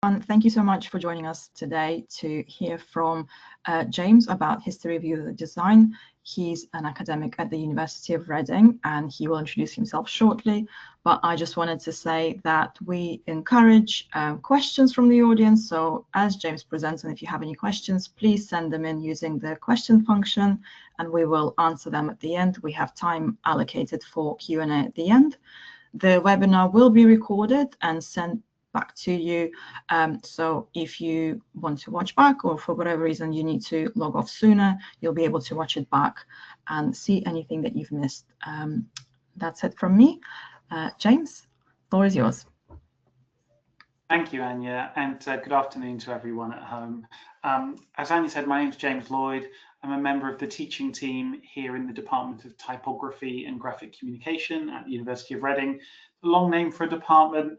Thank you so much for joining us today to hear from James about history of user design. He's an academic at the University of Reading, and he will introduce himself shortly. But I just wanted to say that we encourage questions from the audience. So as James presents, and if you have any questions, please send them in using the question function, and we will answer them at the end. We have time allocated for Q&A at the end. The webinar will be recorded and sent back to you. So if you want to watch back, or for whatever reason you need to log off sooner, you'll be able to watch it back and see anything that you've missed. That's it from me. James, the floor is yours. Thank you, Anya, and good afternoon to everyone at home. As Anya said, my name is James Lloyd. I'm a member of the teaching team here in the Department of Typography and Graphic Communication at the University of Reading. A long name for a department,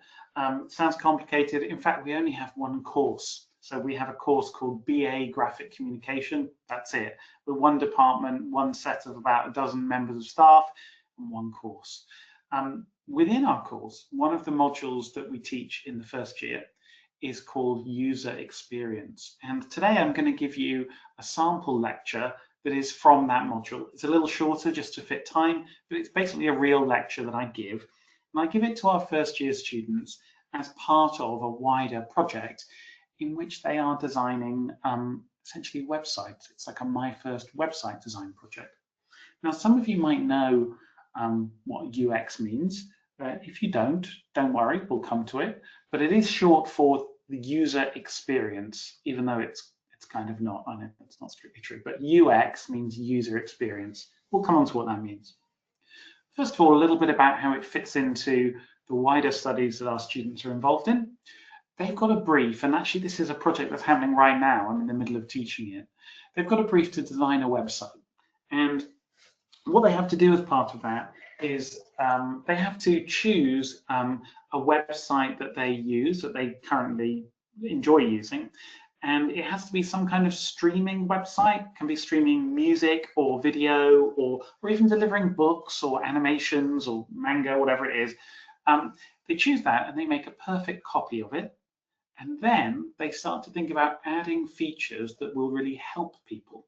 sounds complicated. In fact, we only have one course. So we have a course called BA Graphic Communication. That's it. We're one department, one set of about a dozen members of staff, and one course. Within our course, one of the modules that we teach in the first year is called user experience. And today I'm going to give you a sample lecture that is from that module. It's a little shorter just to fit time, but it's basically a real lecture that I give. And I give it to our first year students as part of a wider project in which they are designing essentially websites. It's like a My First Website design project. Now, some of you might know what UX means. If you don't worry, we'll come to it. But it is short for the user experience, even though it's kind of not. I know that's not strictly true, but UX means user experience. We'll come on to what that means. First of all, a little bit about how it fits into the wider studies that our students are involved in. They've got a brief, and actually this is a project that's happening right now. I'm in the middle of teaching it. They've got a brief to design a website. And what they have to do as part of that is they have to choose a website that they use, that they currently enjoy using. And it has to be some kind of streaming website. It can be streaming music or video, or even delivering books or animations or manga, whatever it is. They choose that and they make a perfect copy of it. And then they start to think about adding features that will really help people.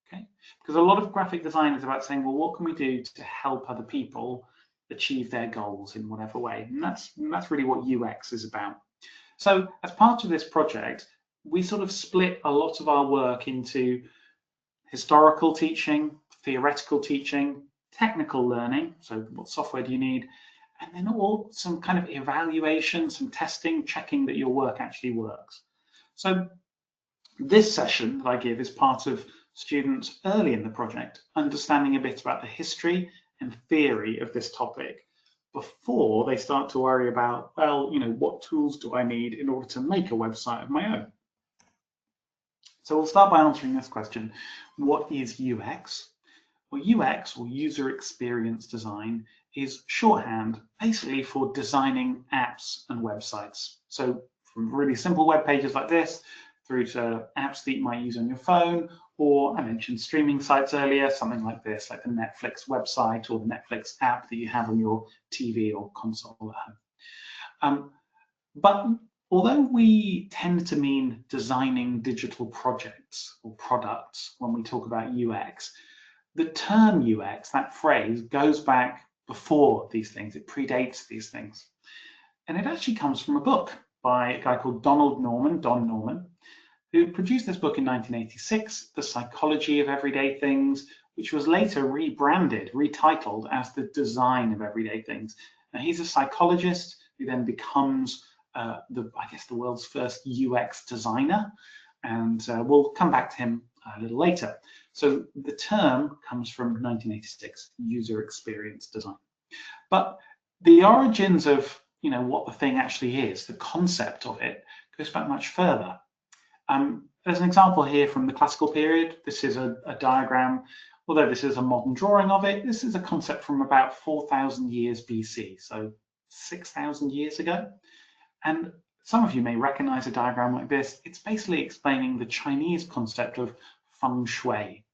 Okay? Because a lot of graphic design is about saying, well, what can we do to help other people achieve their goals in whatever way? And that's really what UX is about. So as part of this project, we sort of split a lot of our work into historical teaching, theoretical teaching, technical learning, so what software do you need, and then some kind of evaluation, some testing, checking that your work actually works. So this session that I give is part of students early in the project understanding a bit about the history and theory of this topic before they start to worry about, well, you know, what tools do I need in order to make a website of my own? So we'll start by answering this question. What is UX? Well, UX, or user experience design, is shorthand basically for designing apps and websites. So from really simple web pages like this through to apps that you might use on your phone, or I mentioned streaming sites earlier, something like this, like the Netflix website or the Netflix app that you have on your TV or console at home. But although we tend to mean designing digital projects or products when we talk about UX, the term UX, that phrase, goes back before these things. It predates these things. And it actually comes from a book by a guy called Don Norman, who produced this book in 1986, The Psychology of Everyday Things, which was later rebranded, retitled as The Design of Everyday Things. Now, he's a psychologist who then becomes I guess the world's first UX designer, and we'll come back to him a little later. So the term comes from 1986, user experience design. But the origins of, you know, what the thing actually is, the concept of it, goes back much further. There's an example here from the classical period. This is a diagram. Although this is a modern drawing of it, this is a concept from about 4,000 years BC, so 6,000 years ago. And some of you may recognize a diagram like this. It's basically explaining the Chinese concept of feng shui.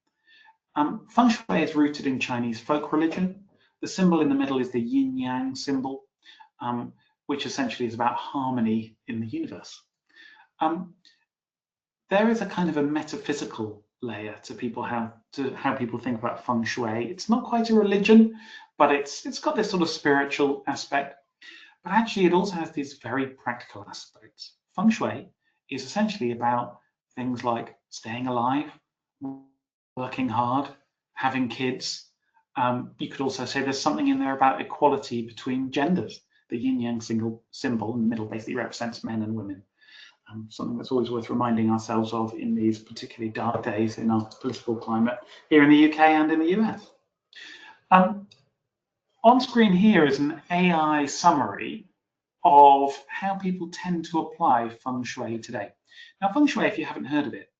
Feng shui is rooted in Chinese folk religion. The symbol in the middle is the yin-yang symbol, which essentially is about harmony in the universe. There is a kind of a metaphysical layer to how people think about feng shui. It's not quite a religion, but it's got this sort of spiritual aspect. But actually, it also has these very practical aspects. Feng shui is essentially about things like staying alive, working hard, having kids. You could also say there's something in there about equality between genders. The yin yang single symbol in the middle basically represents men and women. Something that's always worth reminding ourselves of in these particularly dark days in our political climate here in the UK and in the US. On screen here is an AI summary of how people tend to apply feng shui today. Now, feng shui, if you haven't heard of it,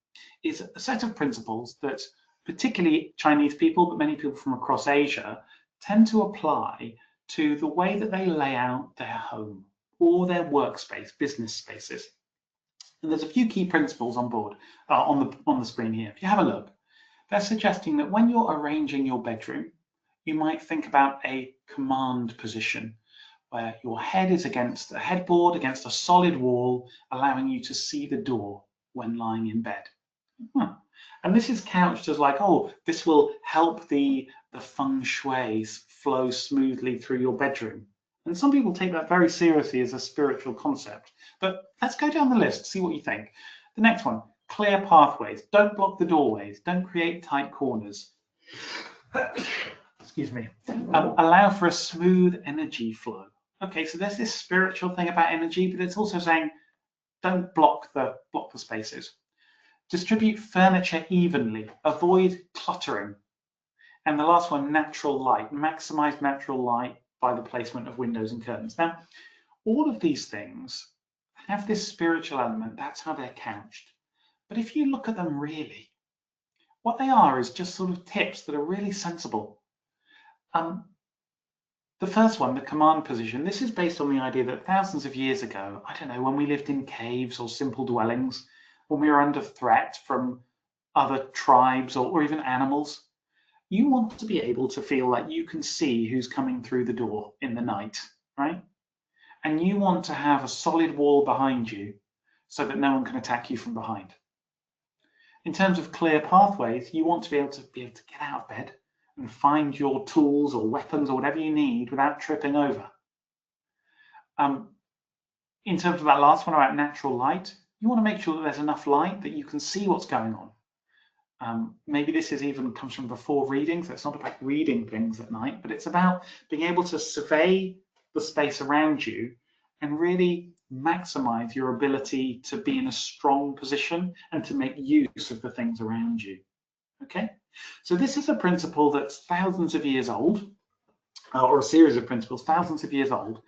is a set of principles that particularly Chinese people, but many people from across Asia, tend to apply to the way that they lay out their home or their workspace, business spaces. And there's a few key principles on board on the screen here. If you have a look, they're suggesting that when you're arranging your bedroom, you might think about a command position where your head is against a headboard, against a solid wall, allowing you to see the door when lying in bed. And this is couched as like, oh, this will help the feng shui flow smoothly through your bedroom. And some people take that very seriously as a spiritual concept. But let's go down the list, see what you think. The next one, clear pathways. Don't block the doorways. Don't create tight corners. Excuse me. Allow for a smooth energy flow. Okay, so there's this spiritual thing about energy, but it's also saying don't block the spaces. Distribute furniture evenly. Avoid cluttering. And the last one, natural light. Maximize natural light by the placement of windows and curtains. Now, all of these things have this spiritual element. That's how they're couched. But if you look at them really, what they are is just sort of tips that are really sensible. The first one, the command position, this is based on the idea that thousands of years ago, I don't know, when we lived in caves or simple dwellings, when we were under threat from other tribes or even animals, you want to be able to feel like you can see who's coming through the door in the night, right? And you want to have a solid wall behind you so that no one can attack you from behind. In terms of clear pathways, you want to be able to get out of bed and find your tools or weapons or whatever you need without tripping over. In terms of that last one about natural light, you want to make sure that there's enough light that you can see what's going on. Maybe this is even comes from before reading, so it's not about reading things at night, but it's about being able to survey the space around you and really maximize your ability to be in a strong position and to make use of the things around you. Okay, so this is a principle that's thousands of years old, or a series of principles thousands of years old,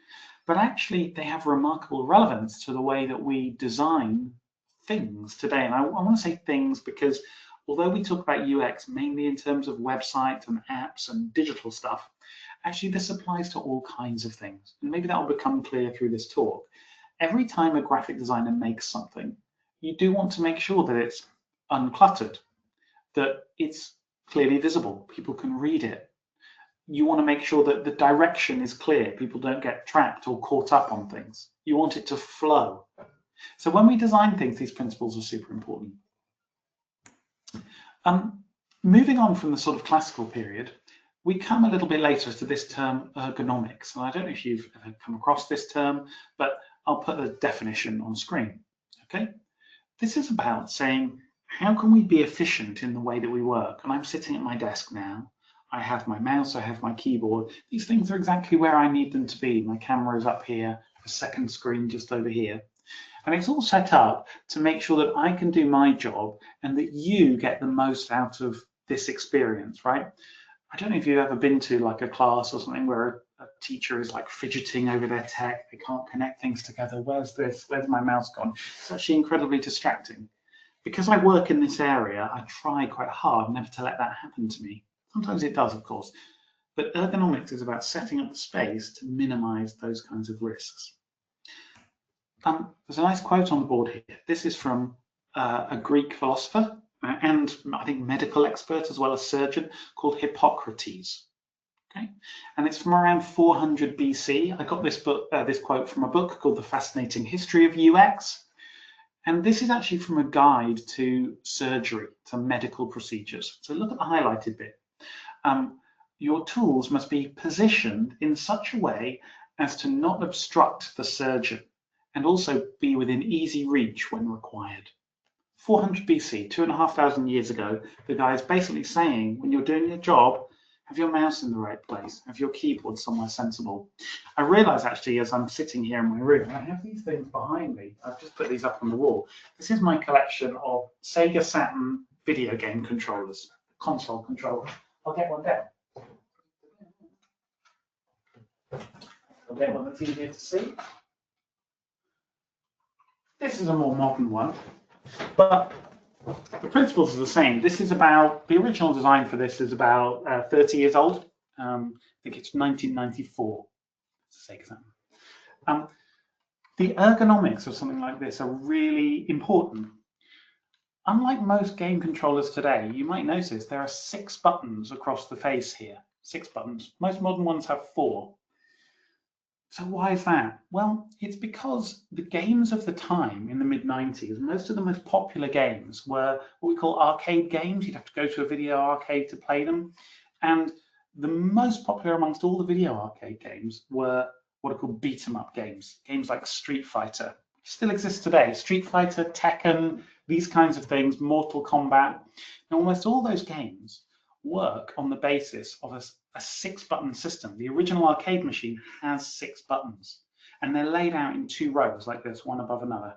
but actually they have remarkable relevance to the way that we design things today. And I want to say things because although we talk about UX mainly in terms of websites and apps and digital stuff, actually this applies to all kinds of things. And maybe that will become clear through this talk. Every time a graphic designer makes something, you do want to make sure that it's uncluttered, that it's clearly visible, people can read it. You want to make sure that the direction is clear, people don't get trapped or caught up on things. You want it to flow. So when we design things, these principles are super important. Moving on from the sort of classical period, we come a little bit later to this term ergonomics. And I don't know if you've ever come across this term, but I'll put the definition on screen. Okay, this is about saying, how can we be efficient in the way that we work? And I'm sitting at my desk now. I have my mouse, I have my keyboard. These things are exactly where I need them to be. My camera is up here, a second screen just over here. And it's all set up to make sure that I can do my job and that you get the most out of this experience, right? I don't know if you've ever been to like a class or something where a teacher is like fidgeting over their tech, they can't connect things together. Where's this? Where's my mouse gone? It's actually incredibly distracting. Because I work in this area, I try quite hard never to let that happen to me. Sometimes it does, of course. But ergonomics is about setting up the space to minimize those kinds of risks. There's a nice quote on the board here. This is from a Greek philosopher and I think medical expert as well as surgeon called Hippocrates. Okay, and it's from around 400 BC. I got this book, this quote from a book called The Fascinating History of UX. And this is actually from a guide to surgery, to medical procedures. So look at the highlighted bit. Your tools must be positioned in such a way as to not obstruct the surgeon and also be within easy reach when required. 400 BC, 2,500 years ago, the guy is basically saying, when you're doing your job, have your mouse in the right place, have your keyboard somewhere sensible. I realise actually as I'm sitting here in my room, I have these things behind me. I've just put these up on the wall. This is my collection of Sega Saturn video game controllers, console controllers. I'll get one down. I'll get one that's easier to see. This is a more modern one, but the principles are the same. This is about, the original design for this is about 30 years old. I think it's 1994. The ergonomics of something like this are really important. Unlike most game controllers today, you might notice there are 6 buttons across the face here. 6 buttons. Most modern ones have 4. So why is that? Well, it's because the games of the time in the mid-90s, most of the most popular games were what we call arcade games. You'd have to go to a video arcade to play them. And the most popular amongst all the video arcade games were what are called beat-em-up games. Games like Street Fighter, which still exists today. Street Fighter, Tekken, these kinds of things, Mortal Kombat. And almost all those games work on the basis of a 6-button system. The original arcade machine has 6 buttons, and they're laid out in 2 rows like this, one above another.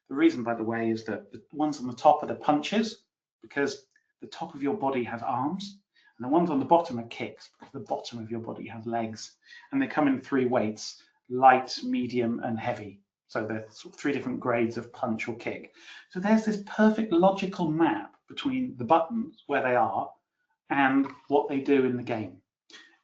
The reason, by the way, is that the ones on the top are the punches, because the top of your body has arms, and the ones on the bottom are kicks, because the bottom of your body has legs. And they come in 3 weights, light, medium, and heavy. So there's 3 different grades of punch or kick. So there's this perfect logical map between the buttons, where they are, and what they do in the game.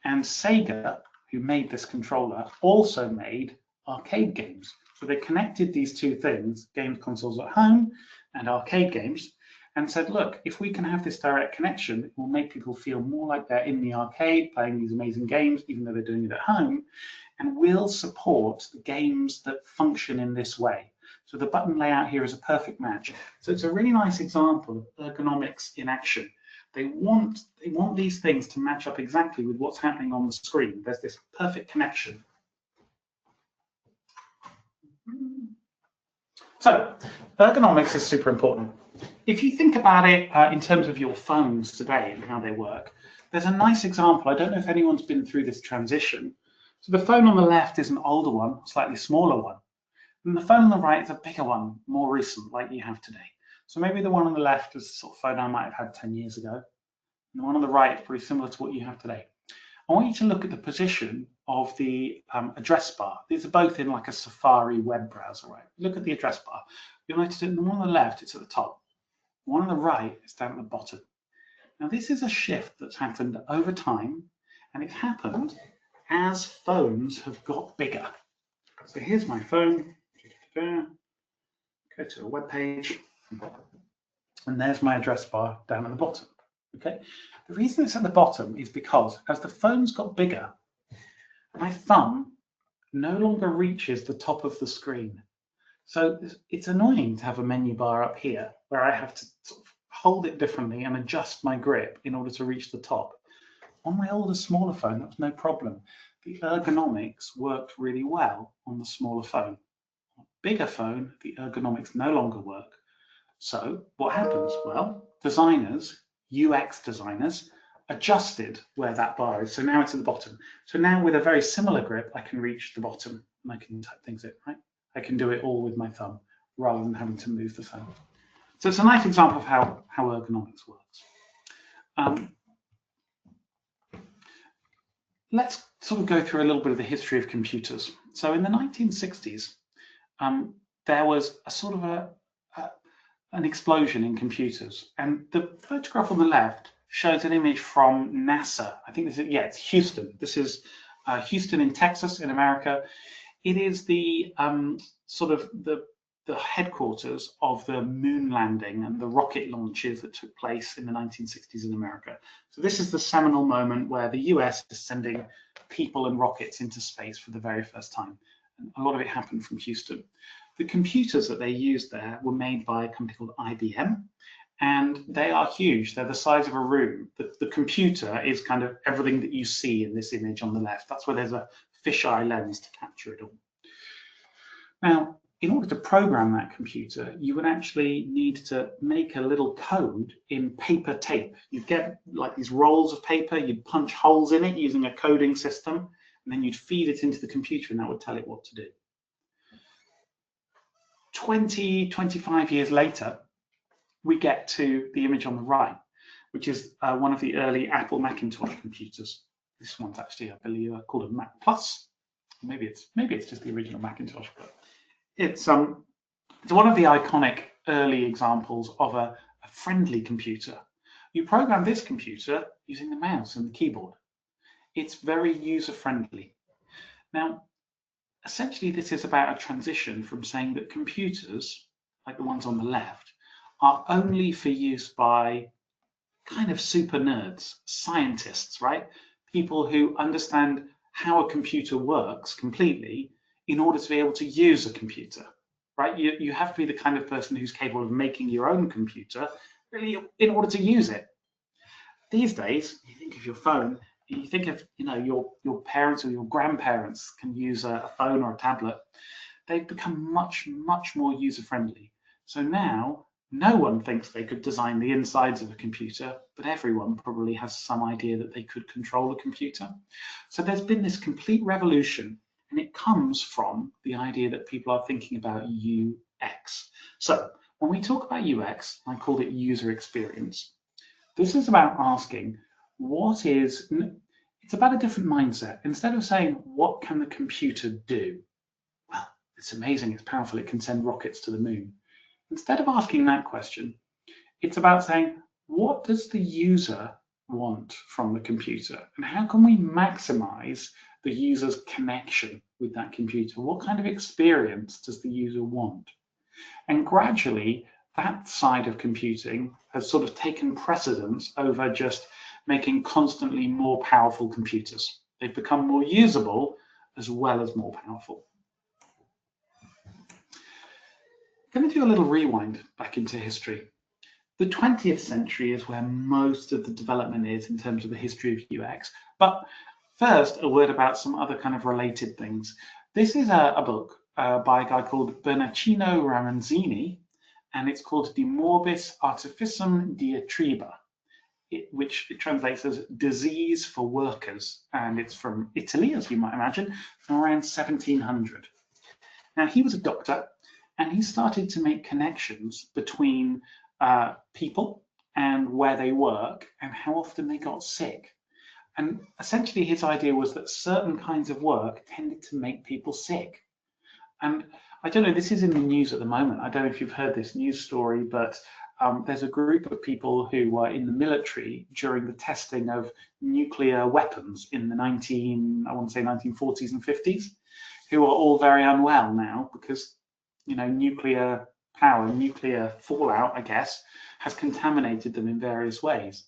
And Sega, who made this controller, also made arcade games. So they connected these 2 things, games consoles at home and arcade games, and said, look, if we can have this direct connection, it will make people feel more like they're in the arcade playing these amazing games, even though they're doing it at home, and we'll support the games that function in this way. So the button layout here is a perfect match. So it's a really nice example of ergonomics in action. They want these things to match up exactly with what's happening on the screen. There's this perfect connection. So ergonomics is super important. If you think about it in terms of your phones today and how they work, there's a nice example. I don't know if anyone's been through this transition. So the phone on the left is an older one, slightly smaller one. And the phone on the right is a bigger one, more recent, like you have today. So maybe the one on the left is the sort of phone I might have had 10 years ago. And the one on the right is pretty similar to what you have today. I want you to look at the position of the address bar. These are both in like a Safari web browser, right? Look at the address bar. You'll notice that the one on the left, it's at the top. The one on the right is down at the bottom. Now this is a shift that's happened over time, and it's happened as phones have got bigger. So here's my phone. Go to a web page, and there's my address bar down at the bottom. Okay. The reason it's at the bottom is because as the phone's got bigger, my thumb no longer reaches the top of the screen. So it's annoying to have a menu bar up here where I have to sort of hold it differently and adjust my grip in order to reach the top. On my older, smaller phone, that was no problem. The ergonomics worked really well on the smaller phone. On a bigger phone, the ergonomics no longer work. So what happens? Well, designers, UX designers, adjusted where that bar is. So now it's at the bottom. So now with a very similar grip, I can reach the bottom and I can type things in, right? I can do it all with my thumb rather than having to move the phone. So it's a nice example of how ergonomics works. Let's sort of go through a little bit of the history of computers. So in the 1960s, there was a sort of an explosion in computers. And the photograph on the left shows an image from NASA. I think this is, yeah, it's Houston. This is Houston in Texas in America. It is the sort of the headquarters of the moon landing and the rocket launches that took place in the 1960s in America. So this is the seminal moment where the US is sending people and rockets into space for the very first time. And a lot of it happened from Houston. The computers that they used there were made by a company called IBM, and they are huge. They're the size of a room. The computer is kind of everything that you see in this image on the left. That's where there's a fisheye lens to capture it all. Now, in order to program that computer, you would actually need to make a little code in paper tape. You'd get like these rolls of paper, you'd punch holes in it using a coding system, and then you'd feed it into the computer and that would tell it what to do. 25 years later, we get to the image on the right, which is one of the early Apple Macintosh computers. This one's actually, I believe, called a Mac Plus. Maybe it's just the original Macintosh, but it's one of the iconic early examples of a friendly computer. You program this computer using the mouse and the keyboard. It's very user-friendly. Now, essentially, this is about a transition from saying that computers, like the ones on the left, are only for use by kind of super nerds, scientists, right? People who understand how a computer works completely in order to be able to use a computer, right? You have to be the kind of person who's capable of making your own computer really in order to use it. These days, you think of your phone, you think of your parents or your grandparents can use a phone or a tablet. They've become much more user friendly. So now no one thinks they could design the insides of a computer, but everyone probably has some idea that they could control a computer. So there's been this complete revolution, and it comes from the idea that people are thinking about UX. So when we talk about UX, I called it user experience. This is about asking it's about a different mindset. Instead of saying, what can the computer do? Well, it's amazing, it's powerful, it can send rockets to the moon. Instead of asking that question, it's about saying, what does the user want from the computer? And how can we maximize the user's connection with that computer? What kind of experience does the user want? And gradually, that side of computing has sort of taken precedence over just making constantly more powerful computers. They've become more usable as well as more powerful. I'm going to do a little rewind back into history. The 20th century is where most of the development is in terms of the history of UX. But first, a word about some other kind of related things. This is a book by a guy called Bernardino Ramanzini, and it's called De Morbis Artificem Diatriba, which it translates as Disease for Workers, and it's from Italy, as you might imagine, from around 1700. Now, he was a doctor, and he started to make connections between people and where they work and how often they got sick. And essentially his idea was that certain kinds of work tended to make people sick. And I don't know, this is in the news at the moment. I don't know if you've heard this news story, but there's a group of people who were in the military during the testing of nuclear weapons in the 1940s and 50s, who are all very unwell now because, you know, nuclear power, nuclear fallout, I guess, has contaminated them in various ways.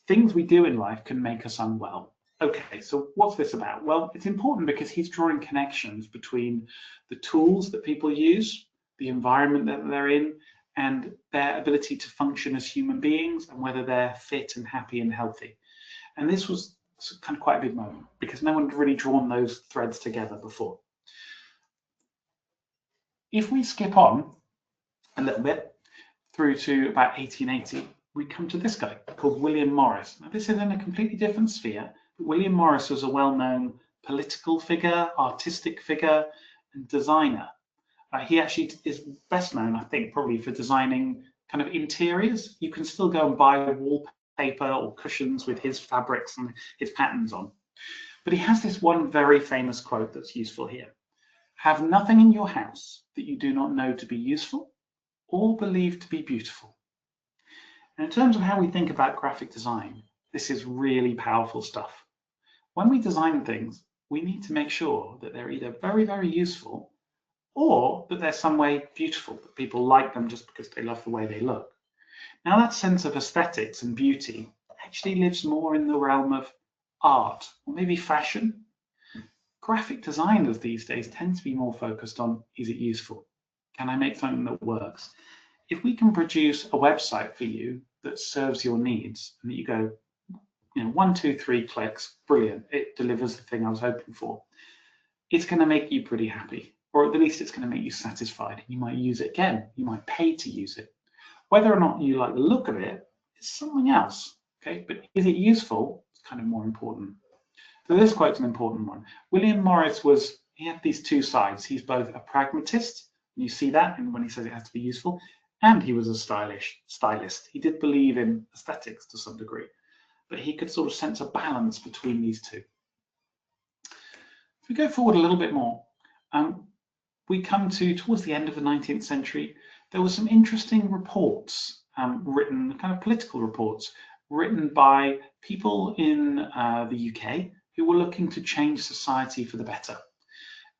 Things we do in life can make us unwell. Okay, so what's this about? Well, it's important because he's drawing connections between the tools that people use, the environment that they're in, and their ability to function as human beings and whether they're fit and happy and healthy. And this was kind of quite a big moment because no one had really drawn those threads together before. If we skip on a little bit through to about 1880, we come to this guy called William Morris. Now, this is in a completely different sphere. But William Morris was a well-known political figure, artistic figure, and designer. He actually is best known, I think, probably for designing kind of interiors. You can still go and buy wallpaper or cushions with his fabrics and his patterns on. But he has this one very famous quote that's useful here. Have nothing in your house that you do not know to be useful or believe to be beautiful. And in terms of how we think about graphic design, this is really powerful stuff. When we design things, we need to make sure that they're either very, very useful or that they're some way beautiful, that people like them just because they love the way they look. Now, that sense of aesthetics and beauty actually lives more in the realm of art or maybe fashion. Graphic designers these days tend to be more focused on, is it useful? Can I make something that works? If we can produce a website for you that serves your needs and that you go, 1, 2, 3 clicks, brilliant, it delivers the thing I was hoping for, it's going to make you pretty happy, or at least it's going to make you satisfied. You might use it again, you might pay to use it. Whether or not you like the look of it is something else, okay? But is it useful? It's kind of more important. So this quote's an important one. William Morris he had these two sides. He's both a pragmatist, and you see that when he says it has to be useful, and he was a stylist. He did believe in aesthetics to some degree, but he could sort of sense a balance between these two. If we go forward a little bit more, we come towards the end of the 19th century, there were some interesting reports written, kind of political reports, written by people in the UK who were looking to change society for the better.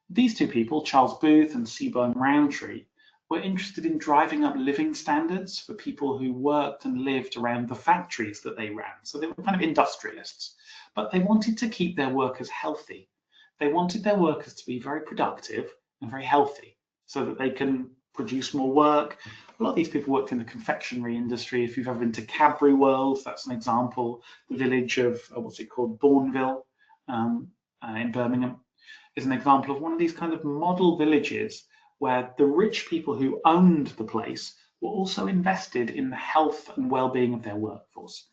These two people, Charles Booth and Seaborn Rowntree, were interested in driving up living standards for people who worked and lived around the factories that they ran. So they were kind of industrialists, but they wanted to keep their workers healthy. They wanted their workers to be very productive and very healthy so that they can produce more work. A lot of these people worked in the confectionery industry. If you've ever been to Cadbury World, that's an example. The village of, what's it called, Bourneville in Birmingham is an example of one of these kind of model villages where the rich people who owned the place were also invested in the health and well-being of their workforce.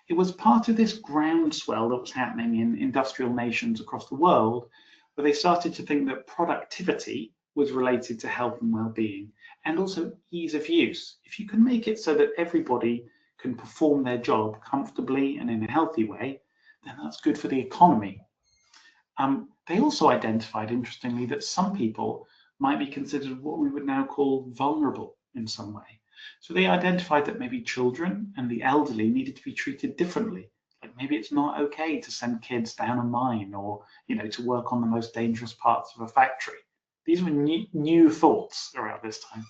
It was part of this groundswell that was happening in industrial nations across the world, where they started to think that productivity was related to health and well-being, and also ease of use. If you can make it so that everybody can perform their job comfortably and in a healthy way, then that's good for the economy. They also identified, interestingly, that some people might be considered what we would now call vulnerable in some way. So they identified that maybe children and the elderly needed to be treated differently. Like maybe it's not okay to send kids down a mine or, to work on the most dangerous parts of a factory. These were new thoughts around this time.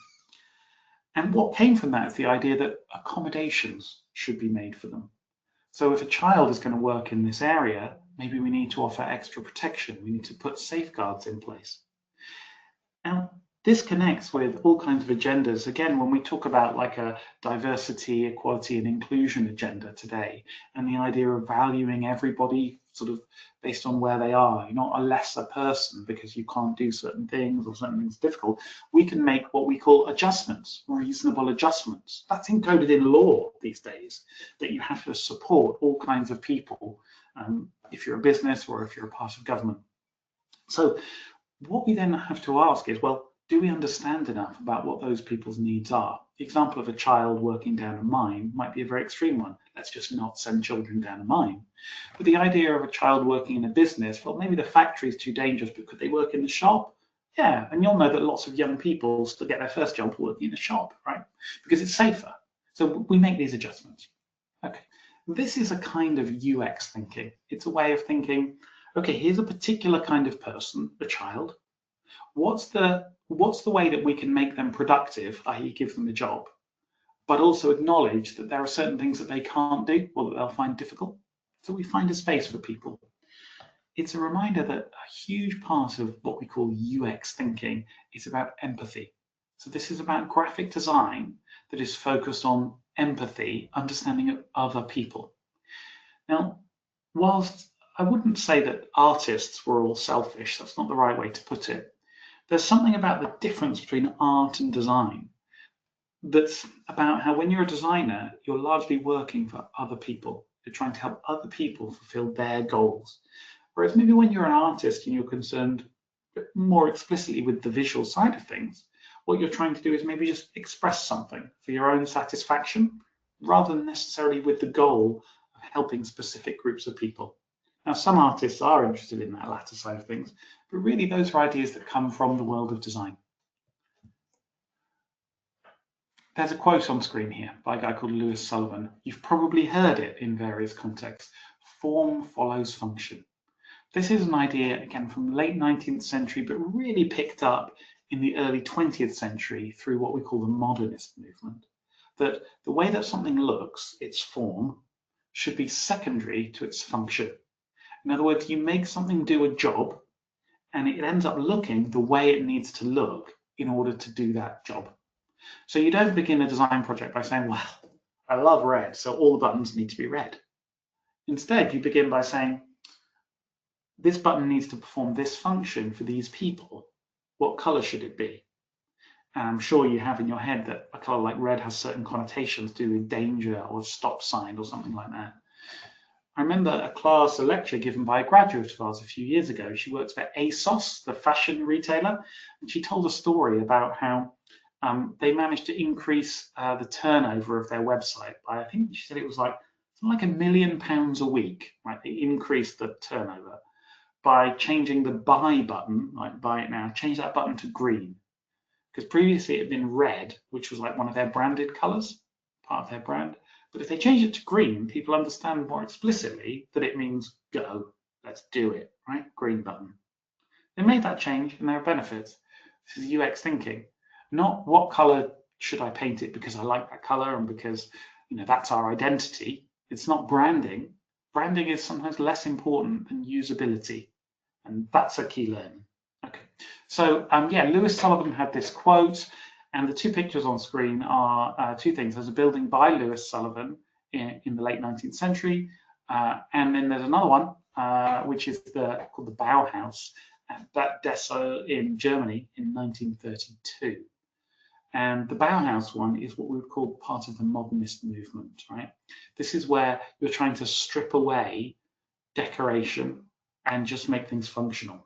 And what came from that is the idea that accommodations should be made for them. So if a child is going to work in this area, maybe we need to offer extra protection. We need to put safeguards in place. Now, this connects with all kinds of agendas. Again, when we talk about like a diversity, equality, and inclusion agenda today, and the idea of valuing everybody sort of based on where they are, you're not a lesser person because you can't do certain things or certain things difficult. We can make what we call adjustments, reasonable adjustments. That's encoded in law these days, that you have to support all kinds of people if you're a business or if you're a part of government. So what we then have to ask is, well, do we understand enough about what those people's needs are? The example of a child working down a mine might be a very extreme one. Let's just not send children down a mine. But the idea of a child working in a business, well, maybe the factory is too dangerous, but could they work in the shop? Yeah, and you'll know that lots of young people still get their first job working in a shop, right? Because it's safer. So we make these adjustments. Okay, this is a kind of UX thinking. It's a way of thinking, okay, here's a particular kind of person, a child. What's the way that we can make them productive, i.e. give them a job, but also acknowledge that there are certain things that they can't do or that they'll find difficult. So we find a space for people. It's a reminder that a huge part of what we call UX thinking is about empathy. So this is about graphic design that is focused on empathy, understanding of other people. Now, whilst I wouldn't say that artists were all selfish, that's not the right way to put it. There's something about the difference between art and design that's about how when you're a designer, you're largely working for other people. You're trying to help other people fulfill their goals. Whereas maybe when you're an artist and you're concerned more explicitly with the visual side of things, what you're trying to do is maybe just express something for your own satisfaction, rather than necessarily with the goal of helping specific groups of people. Now, some artists are interested in that latter side of things, but really those are ideas that come from the world of design. There's a quote on screen here by a guy called Lewis Sullivan. You've probably heard it in various contexts. Form follows function. This is an idea, again, from the late 19th century, but really picked up in the early 20th century through what we call the modernist movement. That the way that something looks, its form, should be secondary to its function. In other words, you make something do a job and it ends up looking the way it needs to look in order to do that job. So you don't begin a design project by saying, well, I love red, so all the buttons need to be red. Instead, you begin by saying, this button needs to perform this function for these people. What color should it be? And I'm sure you have in your head that a color like red has certain connotations to do with danger or stop sign or something like that. I remember a lecture given by a graduate of ours a few years ago. She works for ASOS, the fashion retailer, and she told a story about how they managed to increase the turnover of their website by, I think she said it was like something like £1 million a week, right? They increased the turnover by changing the buy button, like buy it now, change that button to green. Because previously it had been red, which was like one of their branded colors, part of their brand. But if they change it to green, people understand more explicitly that it means go, let's do it, right? Green button. They made that change and there are benefits. This is UX thinking, not what color should I paint it because I like that color and because that's our identity. It's not branding. Branding is sometimes less important than usability, and that's a key learning. Okay, so yeah, Lewis Sullivan had this quote, and the two pictures on screen are two things. There's a building by Lewis Sullivan in the late 19th century, and then there's another one which is called the Bauhaus at Dessau in Germany in 1932. And the Bauhaus one is what we would call part of the modernist movement, right? This is where you're trying to strip away decoration and just make things functional.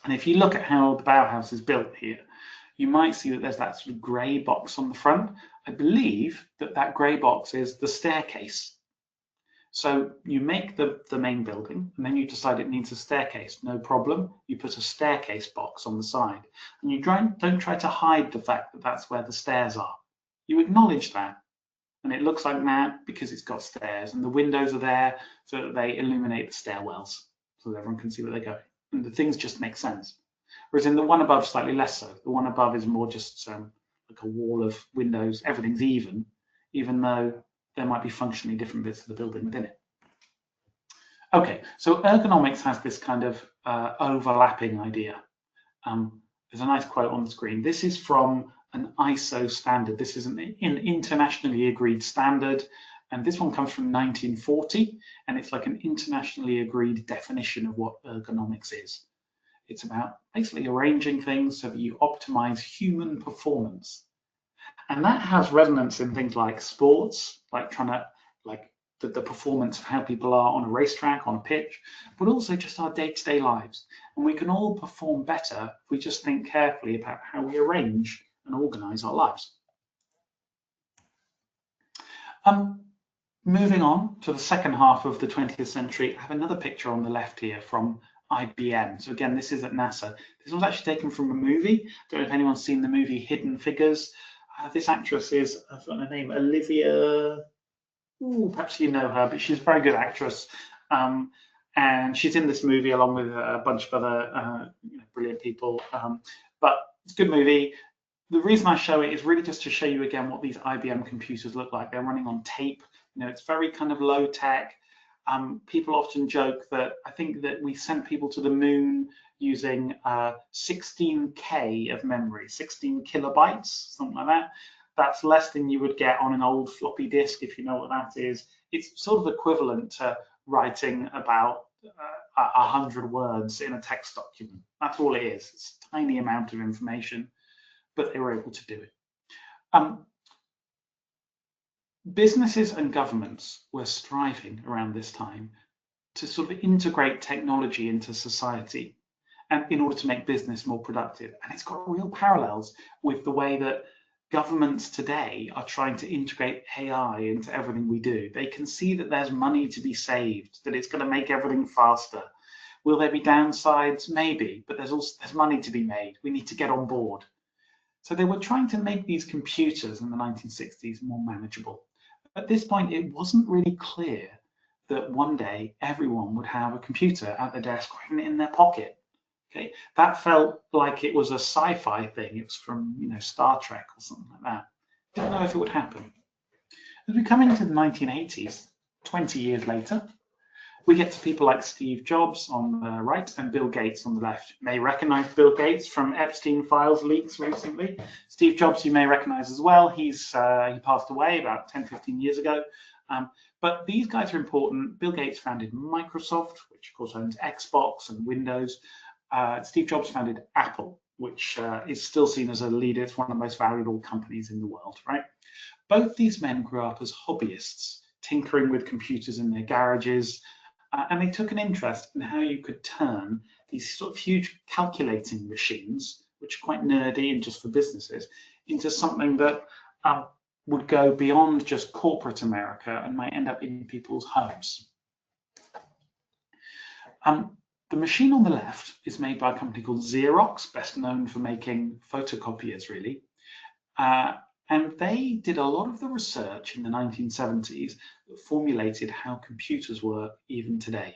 And if you look at how the Bauhaus is built here, you might see that there's that sort of grey box on the front. I believe that grey box is the staircase. So you make the main building and then you decide it needs a staircase. No problem. You put a staircase box on the side and you don't try to hide the fact that that's where the stairs are. You acknowledge that. And it looks like that because it's got stairs and the windows are there so that they illuminate the stairwells so that everyone can see where they're going. And the things just make sense. Whereas in the one above, slightly less so. The one above is more just like a wall of windows. Everything's even though there might be functionally different bits of the building within it. Okay, so ergonomics has this kind of overlapping idea. There's a nice quote on the screen. This is from an ISO standard. This is an internationally agreed standard. And this one comes from 1940, and it's like an internationally agreed definition of what ergonomics is. It's about basically arranging things so that you optimize human performance. And that has resonance in things like sports, like trying to, like the performance of how people are on a racetrack, on a pitch, but also just our day-to-day lives. And we can all perform better if we just think carefully about how we arrange and organize our lives. Moving on to the second half of the 20th century, I have another picture on the left here from IBM. So again, this is at NASA. This was actually taken from a movie. I don't know if anyone's seen the movie Hidden Figures. This actress is, I've forgotten her name, Olivia. Ooh, perhaps you know her, but she's a very good actress. And she's in this movie along with a bunch of other brilliant people. But it's a good movie. The reason I show it is really just to show you again what these IBM computers look like. They're running on tape. It's very kind of low tech. People often joke that I think that we sent people to the moon using 16K of memory, 16 kilobytes, something like that. That's less than you would get on an old floppy disk, if you know what that is. It's sort of equivalent to writing about 100 words in a text document. That's all it is. It's a tiny amount of information, but they were able to do it. Businesses and governments were striving around this time to sort of integrate technology into society and in order to make business more productive. And it's got real parallels with the way that governments today are trying to integrate AI into everything we do. They can see that there's money to be saved, that it's going to make everything faster. Will there be downsides? Maybe, but there's money to be made. We need to get on board. So they were trying to make these computers in the 1960s more manageable. At this point, it wasn't really clear that one day everyone would have a computer at their desk or in their pocket. Okay, that felt like it was a sci-fi thing. It was from Star Trek or something like that. Didn't know if it would happen. As we come into the 1980s, 20 years later, we get to people like Steve Jobs on the right and Bill Gates on the left. You may recognize Bill Gates from Epstein files leaks recently. Steve Jobs you may recognize as well. He passed away about 10, 15 years ago. But these guys are important. Bill Gates founded Microsoft, which of course owns Xbox and Windows. Steve Jobs founded Apple, which is still seen as a leader. It's one of the most valuable companies in the world, right? Both these men grew up as hobbyists, tinkering with computers in their garages, and they took an interest in how you could turn these sort of huge calculating machines, which are quite nerdy and just for businesses, into something that would go beyond just corporate America and might end up in people's homes. The machine on the left is made by a company called Xerox, best known for making photocopiers, really. And they did a lot of the research in the 1970s that formulated how computers work even today.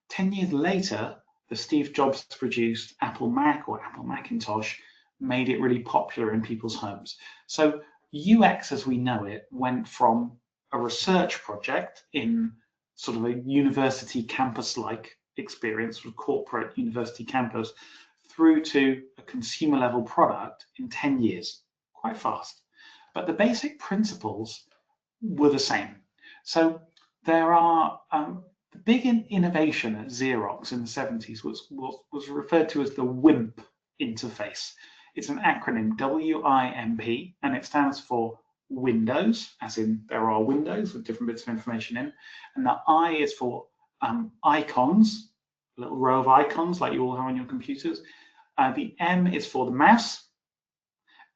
10 years later, the Steve Jobs produced Apple Mac or Apple Macintosh made it really popular in people's homes. So UX as we know it went from a research project in sort of a university campus-like experience with corporate university campus through to a consumer level product in 10 years. Quite fast, but the basic principles were the same. So there are the big innovation at Xerox in the 70s was referred to as the WIMP interface. It's an acronym, WIMP, and it stands for Windows, as in there are windows with different bits of information in, and the I is for icons, a little row of icons like you all have on your computers. The M is for the mouse.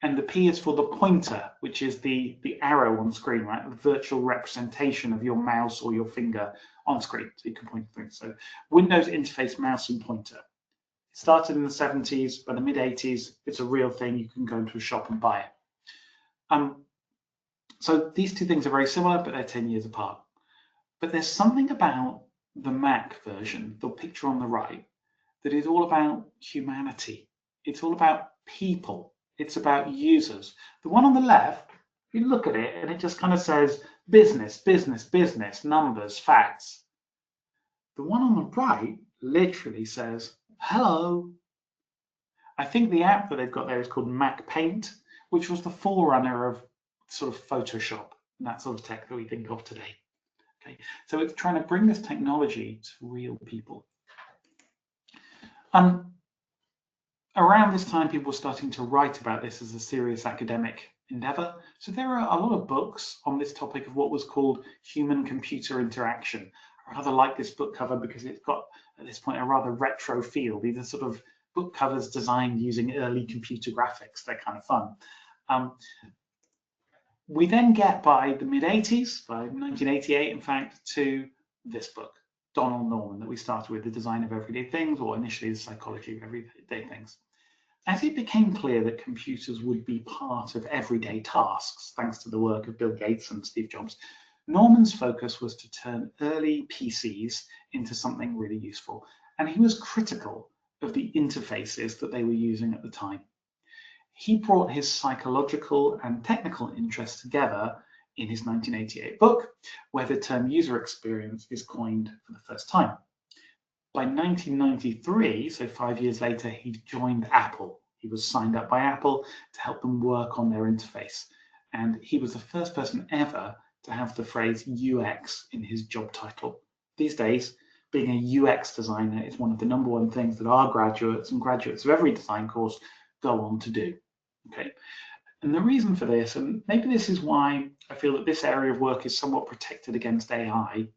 And the P is for the pointer, which is the arrow on screen, right? The virtual representation of your mouse or your finger on screen, so you can point to things. So Windows interface mouse and pointer. It started in the 70s. By the mid 80s, it's a real thing. You can go into a shop and buy it. So these two things are very similar, but they're 10 years apart. But there's something about the Mac version, the picture on the right, that is all about humanity. It's all about people. It's about users. The one on the left, you look at it and it just kind of says business, business, business, numbers, facts. The one on the right literally says, hello. I think the app that they've got there is called Mac Paint, which was the forerunner of sort of Photoshop and that sort of tech that we think of today. Okay, so it's trying to bring this technology to real people. Around this time, people were starting to write about this as a serious academic endeavor. So there are a lot of books on this topic of what was called human-computer interaction. I rather like this book cover because it's got, at this point, a rather retro feel. These are sort of book covers designed using early computer graphics. They're kind of fun. We then get by the mid-80s, by 1988, in fact, to this book, Donald Norman, that we started with, The Design of Everyday Things, or initially The Psychology of Everyday Things. As it became clear that computers would be part of everyday tasks, thanks to the work of Bill Gates and Steve Jobs, Norman's focus was to turn early PCs into something really useful. And he was critical of the interfaces that they were using at the time. He brought his psychological and technical interests together in his 1988 book, where the term user experience is coined for the first time. By 1993, so 5 years later, he joined Apple. He was signed up by Apple to help them work on their interface. And he was the first person ever to have the phrase UX in his job title. These days, being a UX designer is one of the #1 things that our graduates and graduates of every design course go on to do. Okay. And the reason for this, and maybe this is why I feel that this area of work is somewhat protected against AI,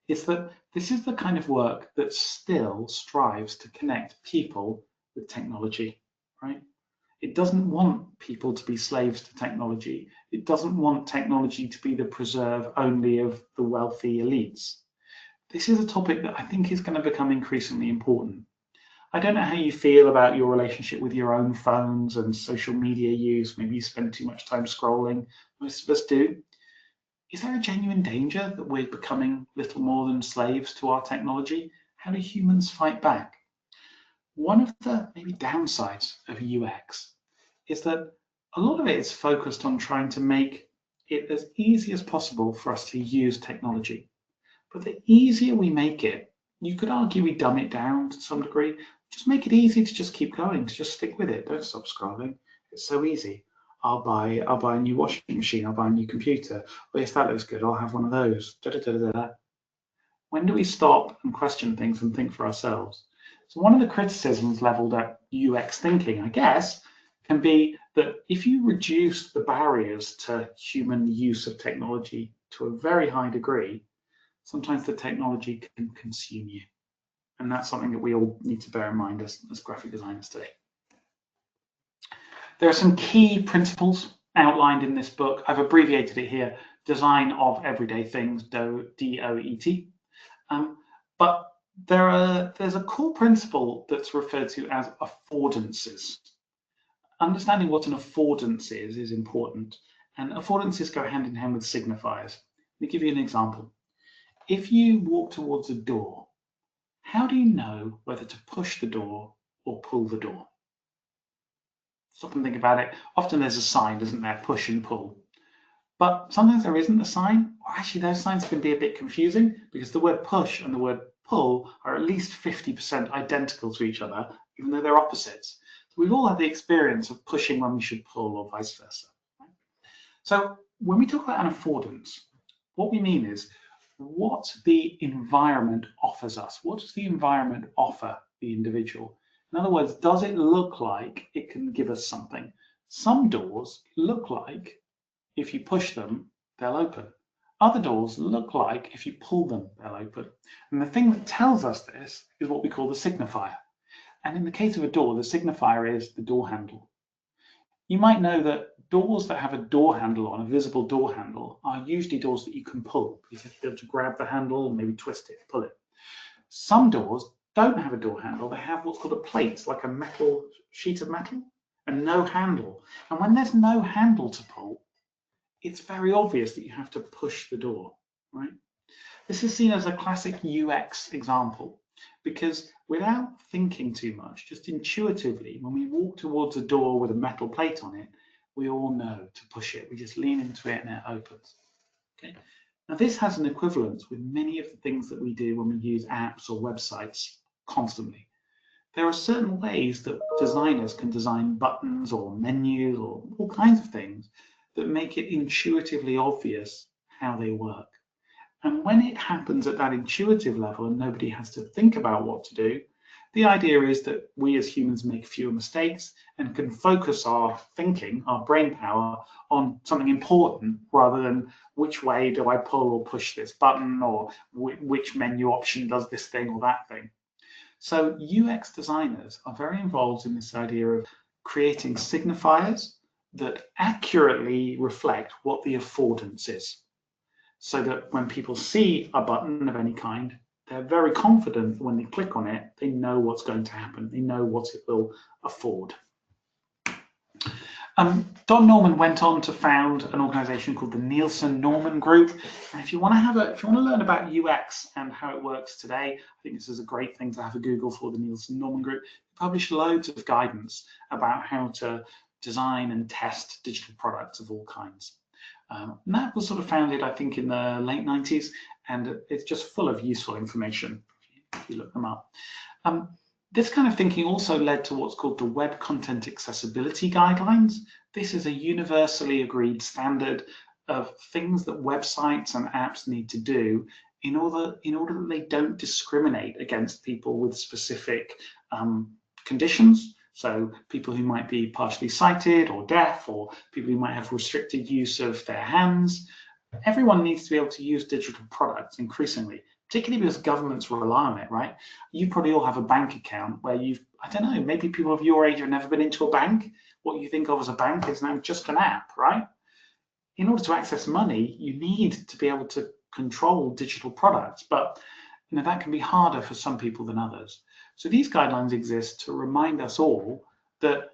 is that this is the kind of work that still strives to connect people with technology, right? It doesn't want people to be slaves to technology. It doesn't want technology to be the preserve only of the wealthy elites. This is a topic that I think is going to become increasingly important. I don't know how you feel about your relationship with your own phones and social media use. Maybe you spend too much time scrolling. Most of us do. Is there a genuine danger that we're becoming little more than slaves to our technology? How do humans fight back? One of the maybe downsides of UX is that a lot of it is focused on trying to make it as easy as possible for us to use technology. But the easier we make it, you could argue we dumb it down to some degree. Just make it easy to just keep going, to just stick with it. Don't stop scrolling. It's so easy. I'll buy a new washing machine. I'll buy a new computer. Well, if that looks good, I'll have one of those. Da, da, da, da, da. When do we stop and question things and think for ourselves? So one of the criticisms leveled at UX thinking, I guess, can be that if you reduce the barriers to human use of technology to a very high degree, sometimes the technology can consume you. And that's something that we all need to bear in mind as graphic designers today. There are some key principles outlined in this book. I've abbreviated it here, Design of Everyday Things, DOET. But there's a core principle that's referred to as affordances. Understanding what an affordance is important, and affordances go hand in hand with signifiers. Let me give you an example. If you walk towards a door, how do you know whether to push the door or pull the door? Stop and think about it. Often there's a sign, isn't there? Push and pull. But sometimes there isn't a sign, or actually those signs can be a bit confusing because the word push and the word pull are at least 50% identical to each other, even though they're opposites. So we've all had the experience of pushing when we should pull or vice versa. So when we talk about an affordance, what we mean is what the environment offers us. What does the environment offer the individual? In other words, does it look like it can give us something? Some doors look like if you push them, they'll open. Other doors look like if you pull them, they'll open. And the thing that tells us this is what we call the signifier. And in the case of a door, the signifier is the door handle. You might know that doors that have a door handle on, a visible door handle, are usually doors that you can pull. You have to be able to grab the handle and maybe twist it, pull it. Some doors don't have a door handle. They have what's called a plate, like a metal sheet of metal, and no handle. And when there's no handle to pull, it's very obvious that you have to push the door, right? This is seen as a classic UX example because without thinking too much, just intuitively, when we walk towards a door with a metal plate on it, we all know to push it. We just lean into it and it opens. Okay. Now this has an equivalence with many of the things that we do when we use apps or websites constantly. There are certain ways that designers can design buttons or menus or all kinds of things that make it intuitively obvious how they work. And when it happens at that intuitive level and nobody has to think about what to do, the idea is that we as humans make fewer mistakes and can focus our thinking, our brain power, on something important rather than which way do I pull or push this button or which menu option does this thing or that thing. So UX designers are very involved in this idea of creating signifiers that accurately reflect what the affordance is, so that when people see a button of any kind, they're very confident that when they click on it, they know what's going to happen. They know what it will afford. Don Norman went on to found an organization called the Nielsen-Norman Group. And if you want to learn about UX and how it works today, I think this is a great thing to have a Google for the Nielsen-Norman Group. They publish loads of guidance about how to design and test digital products of all kinds. And that was sort of founded, I think, in the late 90s, and it's just full of useful information if you look them up. This kind of thinking also led to what's called the Web Content Accessibility Guidelines. This is a universally agreed standard of things that websites and apps need to do in order that they don't discriminate against people with specific conditions. So people who might be partially sighted or deaf, or people who might have restricted use of their hands. Everyone needs to be able to use digital products increasingly, particularly because governments rely on it, right? You probably all have a bank account where I don't know, maybe people of your age have never been into a bank. What you think of as a bank is now just an app, right? In order to access money, you need to be able to control digital products, but that can be harder for some people than others. So these guidelines exist to remind us all that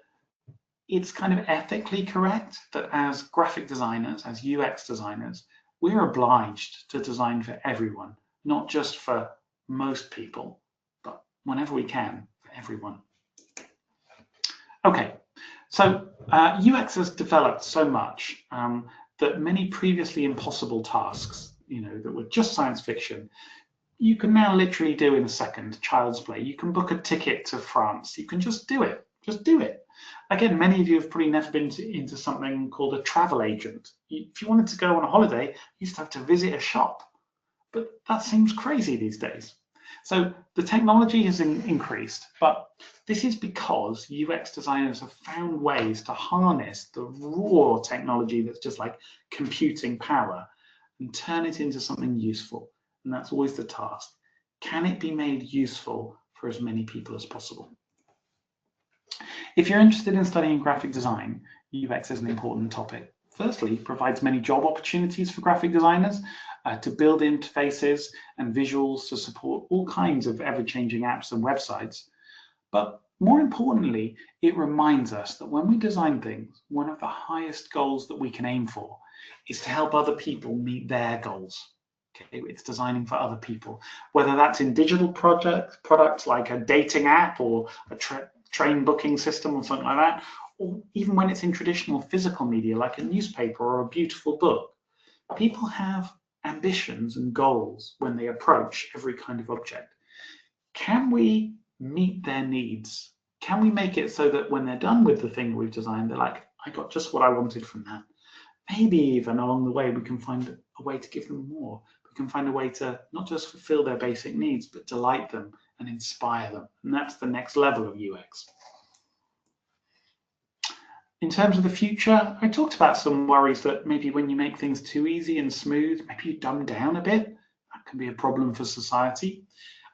it's kind of ethically correct that as graphic designers, as UX designers, we're obliged to design for everyone, not just for most people, but whenever we can, for everyone. Okay, so UX has developed so much that many previously impossible tasks that were just science fiction, you can now literally do in a second. Child's Play. You can book a ticket to France. You can just do it. Just do it. Again, many of you have probably never been into something called a travel agent. If you wanted to go on a holiday, you used to have to visit a shop. But that seems crazy these days. So the technology has increased, but this is because UX designers have found ways to harness the raw technology that's just like computing power and turn it into something useful. And that's always the task. Can it be made useful for as many people as possible? If you're interested in studying graphic design, UX is an important topic. Firstly, it provides many job opportunities for graphic designers to build interfaces and visuals to support all kinds of ever-changing apps and websites. But more importantly, it reminds us that when we design things, one of the highest goals that we can aim for is to help other people meet their goals. Okay, it's designing for other people, whether that's in digital products like a dating app or a train booking system or something like that, or even when it's in traditional physical media like a newspaper or a beautiful book. People have ambitions and goals when they approach every kind of object. Can we meet their needs? Can we make it so that when they're done with the thing we've designed, they're like, I got just what I wanted from that? Maybe even along the way, we can find a way to give them more. We can find a way to not just fulfill their basic needs, but delight them and inspire them. And that's the next level of UX. In terms of the future, I talked about some worries that maybe when you make things too easy and smooth, maybe you dumb down a bit. That can be a problem for society.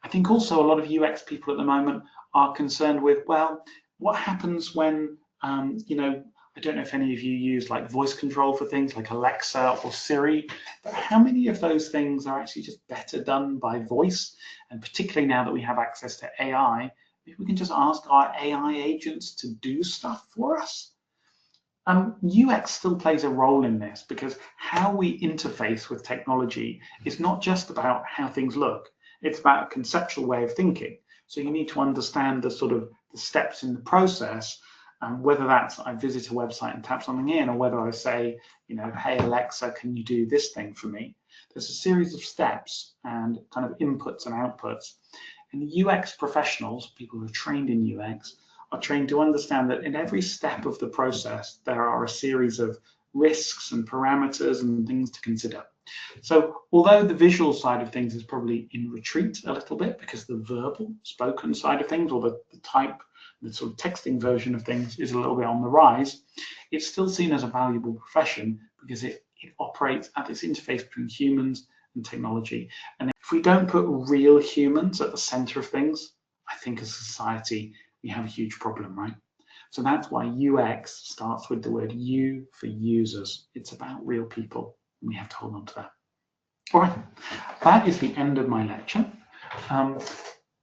I think also a lot of UX people at the moment are concerned with, well, what happens when, I don't know if any of you use like voice control for things like Alexa or Siri, but how many of those things are actually just better done by voice? And particularly now that we have access to AI, maybe we can just ask our AI agents to do stuff for us. UX still plays a role in this because how we interface with technology is not just about how things look, it's about a conceptual way of thinking. So you need to understand the sort of the steps in the process, whether that's I visit a website and tap something in, or whether I say, hey Alexa, can you do this thing for me? There's a series of steps and kind of inputs and outputs. And UX professionals, people who are trained in UX, are trained to understand that in every step of the process, there are a series of risks and parameters and things to consider. So although the visual side of things is probably in retreat a little bit because the verbal, spoken side of things, or the sort of texting version of things is a little bit on the rise, it's still seen as a valuable profession because it operates at this interface between humans and technology. And if we don't put real humans at the center of things, I think as a society, we have a huge problem, right? So that's why UX starts with the word U for users. It's about real people, and we have to hold on to that. All right, that is the end of my lecture.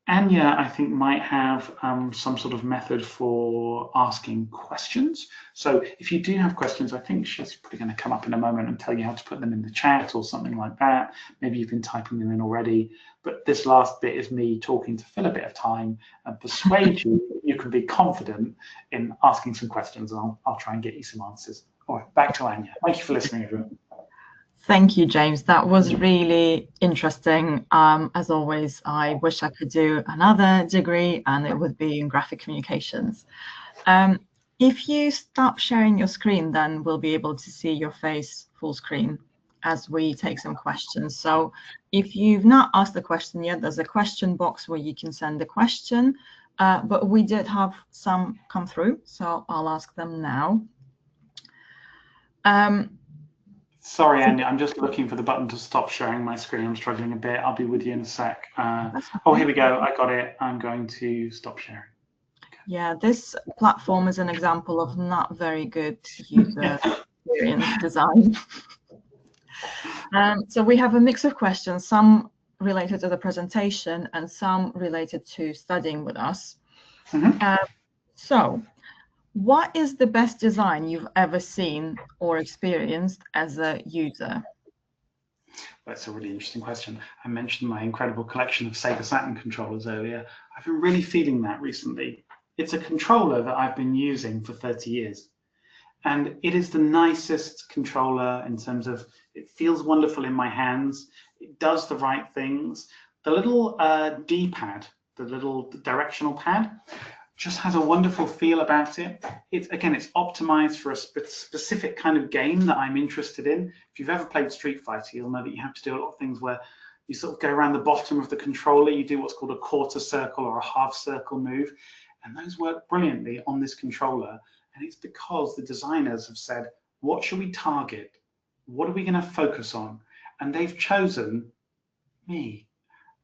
Anya, I think, might have some sort of method for asking questions. So if you do have questions, I think she's probably going to come up in a moment and tell you how to put them in the chat or something like that. Maybe you've been typing them in already. But this last bit is me talking to fill a bit of time and persuade you that you can be confident in asking some questions, and I'll try and get you some answers. All right, back to Anya. Thank you for listening, everyone. Thank you, James. That was really interesting. As always, I wish I could do another degree, and it would be in graphic communications. If you stop sharing your screen, then we'll be able to see your face full screen as we take some questions. So if you've not asked the question yet, there's a question box where you can send a question, but we did have some come through, so I'll ask them now. Sorry, Anya, I'm just looking for the button to stop sharing my screen. I'm struggling a bit. I'll be with you in a sec. Oh, here we go. I got it. I'm going to stop sharing. Okay. Yeah, this platform is an example of not very good user experience design. So we have a mix of questions, some related to the presentation and some related to studying with us. So what is the best design you've ever seen or experienced as a user? That's a really interesting question. I mentioned my incredible collection of Sega Saturn controllers earlier. I've been really feeling that recently. It's a controller that I've been using for 30 years. And it is the nicest controller in terms of it feels wonderful in my hands. It does the right things. The little D-pad, the little directional pad, just has a wonderful feel about it. It's optimized for a specific kind of game that I'm interested in. If you've ever played Street Fighter, you'll know that you have to do a lot of things where you sort of go around the bottom of the controller, you do what's called a quarter circle or a half circle move, and those work brilliantly on this controller. And it's because the designers have said, what should we target? What are we going to focus on? And they've chosen me,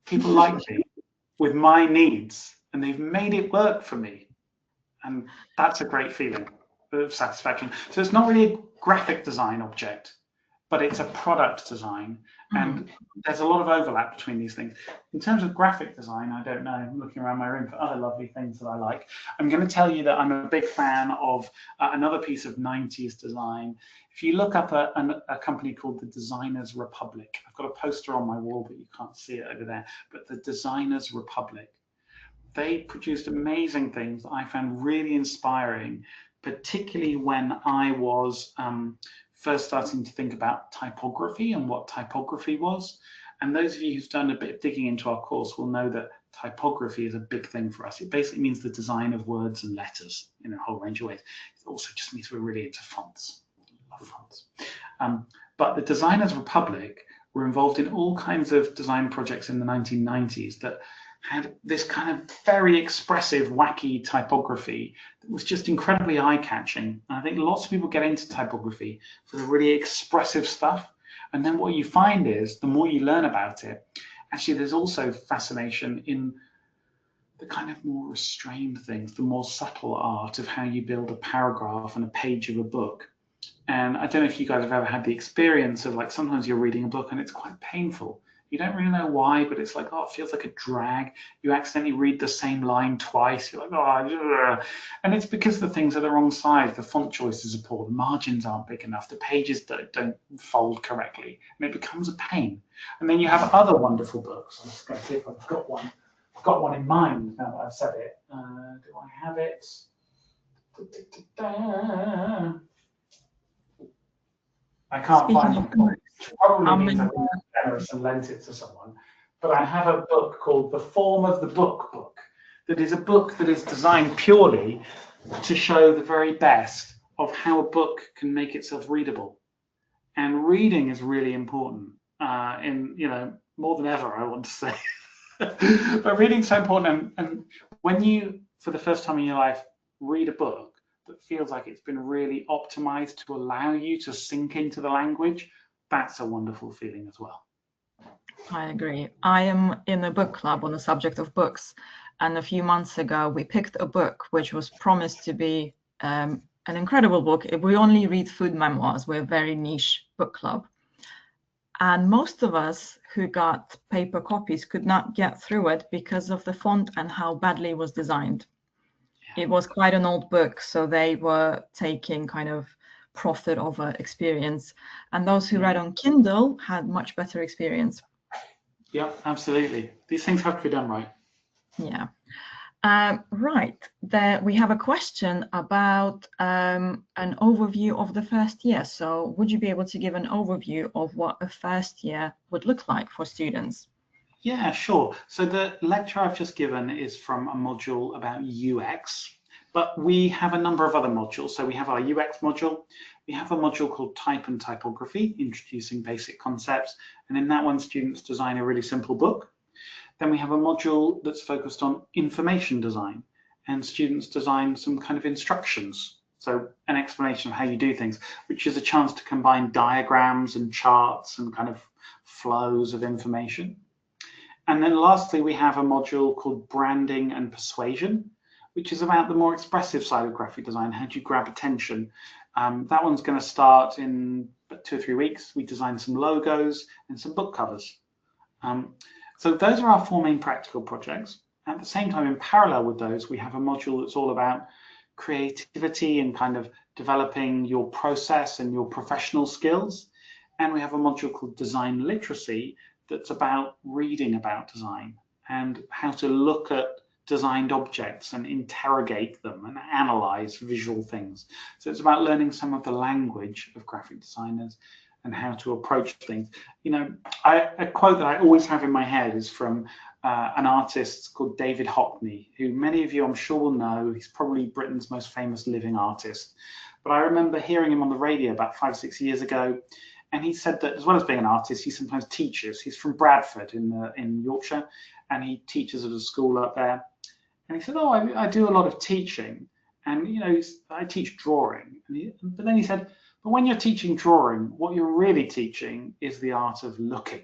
people like me, with my needs, and they've made it work for me. And that's a great feeling of satisfaction. So it's not really a graphic design object, but it's a product design. And there's a lot of overlap between these things. In terms of graphic design, I don't know, I'm looking around my room for other lovely things that I like. I'm going to tell you that I'm a big fan of another piece of 90s design. If you look up a company called the Designers Republic, I've got a poster on my wall, but you can't see it over there, but the Designers Republic. They produced amazing things that I found really inspiring, particularly when I was first starting to think about typography and what typography was. And those of you who've done a bit of digging into our course will know that typography is a big thing for us. It basically means the design of words and letters in a whole range of ways. It also just means we're really into fonts. I love fonts. But the Designers Republic were involved in all kinds of design projects in the 1990s that had this kind of very expressive, wacky typography that was just incredibly eye-catching. I think lots of people get into typography for the really expressive stuff. And then what you find is, the more you learn about it, actually there's also fascination in the kind of more restrained things, the more subtle art of how you build a paragraph and a page of a book. And I don't know if you guys have ever had the experience of, like, sometimes you're reading a book and it's quite painful. You don't really know why, but it's like, oh, it feels like a drag. You accidentally read the same line twice. You're like, oh, and it's because the things are the wrong size. The font choices are poor. The margins aren't big enough. The pages don't fold correctly, and it becomes a pain. And then you have other wonderful books. I'm just going to see if I've got one. I've got one in mind now that I've said it. Do I have it? I can't find it. Probably means I've been generous and lent it to someone. But I have a book called The Form of the Book that is a book that is designed purely to show the very best of how a book can make itself readable. And reading is really important, more than ever, I want to say. But reading's so important. And when you, for the first time in your life, read a book that feels like it's been really optimized to allow you to sink into the language, that's a wonderful feeling as well. I agree. I am in a book club on the subject of books, and a few months ago we picked a book which was promised to be an incredible book. We only read food memoirs. We're a very niche book club, and most of us who got paper copies could not get through it because of the font and how badly it was designed. It was quite an old book, so they were taking kind of profit over experience, and those who read on Kindle had much better experience. Yeah, absolutely. These things have to be done right. Yeah. Right. There we have a question about an overview of the first year. So would you be able to give an overview of what a first year would look like for students? Yeah, sure. So the lecture I've just given is from a module about UX, but we have a number of other modules. So we have our UX module. We have a module called Type and Typography, introducing basic concepts. And in that one, students design a really simple book. Then we have a module that's focused on information design, and students design some kind of instructions. So an explanation of how you do things, which is a chance to combine diagrams and charts and kind of flows of information. And then lastly, we have a module called Branding and Persuasion, which is about the more expressive side of graphic design. How do you grab attention? That one's going to start in 2 or 3 weeks. We design some logos and some book covers. So those are our 4 main practical projects. At the same time, in parallel with those, we have a module that's all about creativity and kind of developing your process and your professional skills. And we have a module called Design Literacy that's about reading about design and how to look at designed objects and interrogate them and analyze visual things. So it's about learning some of the language of graphic designers and how to approach things. You know, a quote that I always have in my head is from an artist called David Hockney, who many of you I'm sure will know. He's probably Britain's most famous living artist. But I remember hearing him on the radio about 5 or 6 years ago, and he said that as well as being an artist, he sometimes teaches. He's from Bradford in Yorkshire, and he teaches at a school up there. And he said, "Oh, I do a lot of teaching, and you know, I teach drawing." But then he said, "But when you're teaching drawing, what you're really teaching is the art of looking."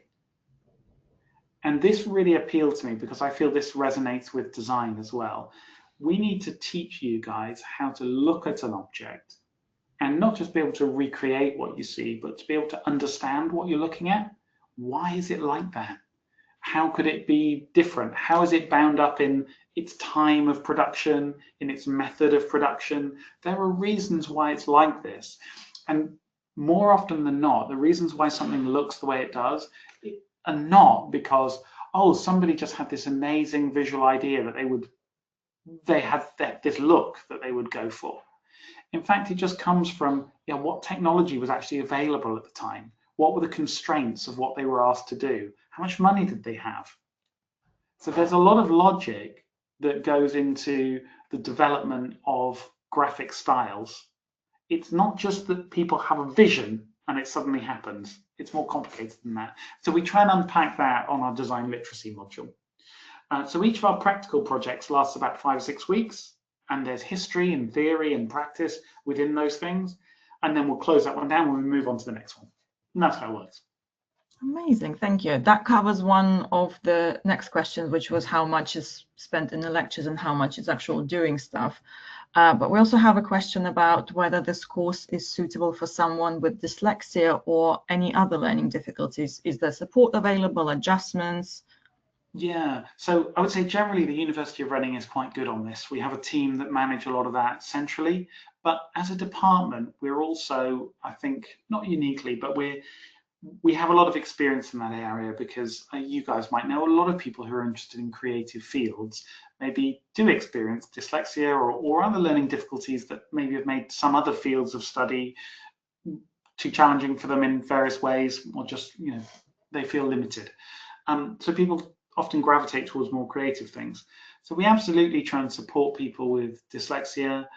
And this really appealed to me because I feel this resonates with design as well. We need to teach you guys how to look at an object and not just be able to recreate what you see, but to be able to understand what you're looking at. Why is it like that? How could it be different? How is it bound up in its time of production, in its method of production? There are reasons why it's like this. And more often than not, the reasons why something looks the way it does are not because, oh, somebody just had this amazing visual idea that they had this look that they would go for. In fact, it just comes from, you know, what technology was actually available at the time. What were the constraints of what they were asked to do? How much money did they have? So there's a lot of logic that goes into the development of graphic styles. It's not just that people have a vision and it suddenly happens. It's more complicated than that. So we try and unpack that on our design literacy module. So each of our practical projects lasts about 5 or 6 weeks, and there's history and theory and practice within those things. And then we'll close that one down when we move on to the next one. And that's how it works. Amazing, thank you. That covers one of the next questions, which was how much is spent in the lectures and how much is actual doing stuff. But we also have a question about whether this course is suitable for someone with dyslexia or any other learning difficulties. Is there support available, adjustments? Yeah, so I would say generally the University of Reading is quite good on this. We have a team that manage a lot of that centrally, but as a department, we're also, I think, not uniquely, but we have a lot of experience in that area because you guys might know a lot of people who are interested in creative fields maybe do experience dyslexia or other learning difficulties that maybe have made some other fields of study too challenging for them in various ways, or just, you know, they feel limited. So people often gravitate towards more creative things. So we absolutely try and support people with dyslexia.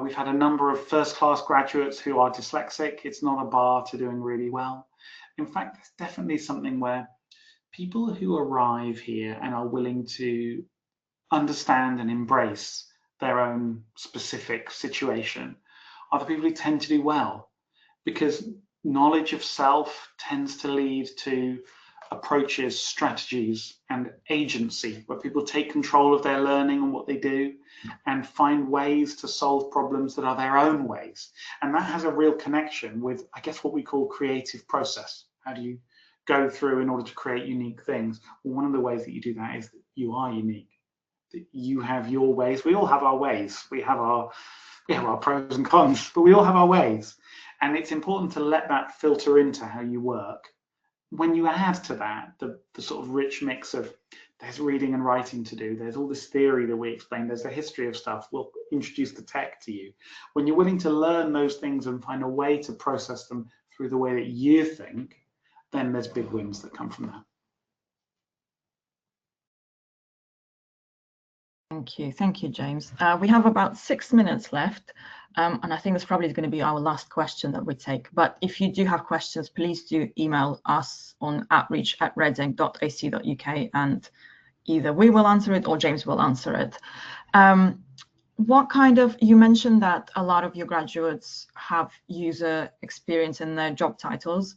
We've had a number of first-class graduates who are dyslexic. It's not a bar to doing really well. In fact, it's definitely something where people who arrive here and are willing to understand and embrace their own specific situation are the people who tend to do well, because knowledge of self tends to lead to approaches, strategies, and agency, where people take control of their learning and what they do and find ways to solve problems that are their own ways. And that has a real connection with, I guess, what we call creative process. How do you go through in order to create unique things? Well, one of the ways that you do that is that you are unique, that you have your ways. We all have our ways. We have our pros and cons, but we all have our ways. And it's important to let that filter into how you work. When you add to that the sort of rich mix of, there's reading and writing to do, there's all this theory that we explain, there's the history of stuff, we'll introduce the tech to you. When you're willing to learn those things and find a way to process them through the way that you think, then there's big wins that come from that. Thank you, James. We have about 6 minutes left, and I think this probably is going to be our last question that we take. But if you do have questions, please do email us on outreach@reading.ac.uk, and either we will answer it or James will answer it. What kind of, you mentioned that a lot of your graduates have user experience in their job titles,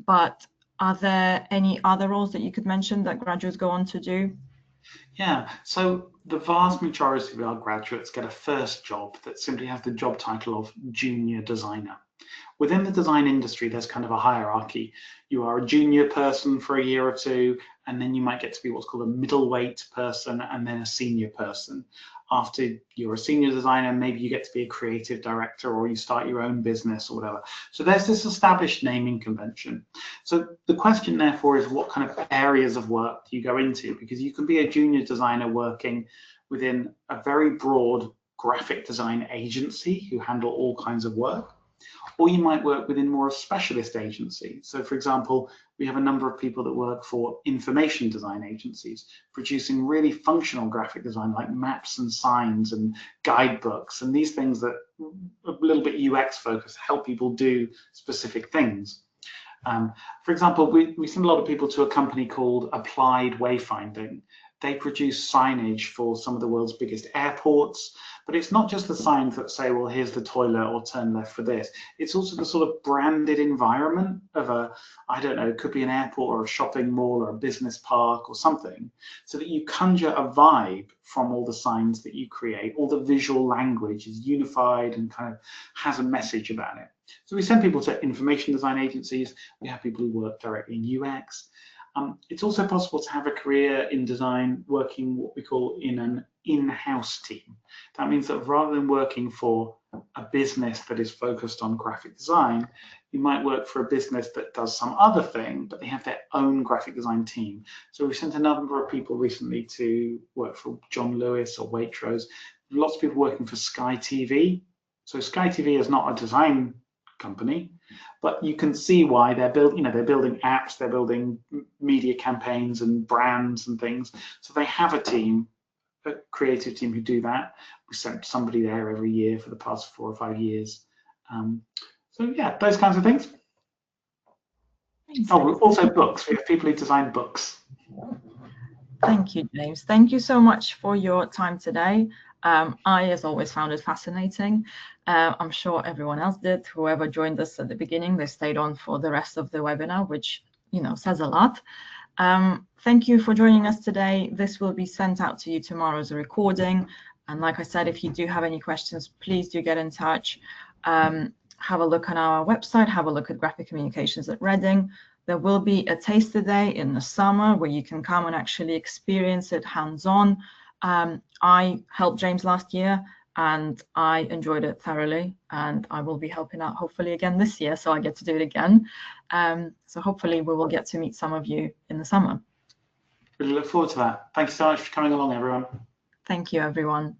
but are there any other roles that you could mention that graduates go on to do? Yeah, so the vast majority of our graduates get a first job that simply has the job title of junior designer. Within the design industry, there's kind of a hierarchy. You are a junior person for a year or two, and then you might get to be what's called a middleweight person, and then a senior person. After you're a senior designer, maybe you get to be a creative director, or you start your own business or whatever. So there's this established naming convention. So the question therefore is, what kind of areas of work do you go into? Because you can be a junior designer working within a very broad graphic design agency who handle all kinds of work, or you might work within more a specialist agency. So for example, we have a number of people that work for information design agencies, producing really functional graphic design like maps and signs and guidebooks and these things that are a little bit UX focused, help people do specific things. For example, we send a lot of people to a company called Applied Wayfinding. They produce signage for some of the world's biggest airports, but it's not just the signs that say, well, here's the toilet or turn left for this. It's also the sort of branded environment of a, I don't know, it could be an airport or a shopping mall or a business park or something, so that you conjure a vibe from all the signs that you create. All the visual language is unified and kind of has a message about it. So we send people to information design agencies. We have people who work directly in UX. It's also possible to have a career in design working what we call in an in-house team. That means that rather than working for a business that is focused on graphic design, you might work for a business that does some other thing, but they have their own graphic design team. So we sent a number of people recently to work for John Lewis or Waitrose. Lots of people working for Sky TV. So Sky TV is not a design company, but you can see why they're building apps, they're building media campaigns and brands and things. So they have a team, a creative team who do that. We sent somebody there every year for the past 4 or 5 years. So yeah, those kinds of things. Oh, also books. We have people who design books. Thank you, James. Thank you so much for your time today. I, as always, found it fascinating. I'm sure everyone else did. Whoever joined us at the beginning, they stayed on for the rest of the webinar, which, says a lot. Thank you for joining us today. This will be sent out to you tomorrow as a recording. And like I said, if you do have any questions, please do get in touch. Have a look on our website, have a look at Graphic Communications at Reading. There will be a taster day in the summer where you can come and actually experience it hands-on. I helped James last year and I enjoyed it thoroughly, and I will be helping out hopefully again this year, so I get to do it again. So hopefully we will get to meet some of you in the summer. Really look forward to that. Thank you so much for coming along, everyone. Thank you, everyone.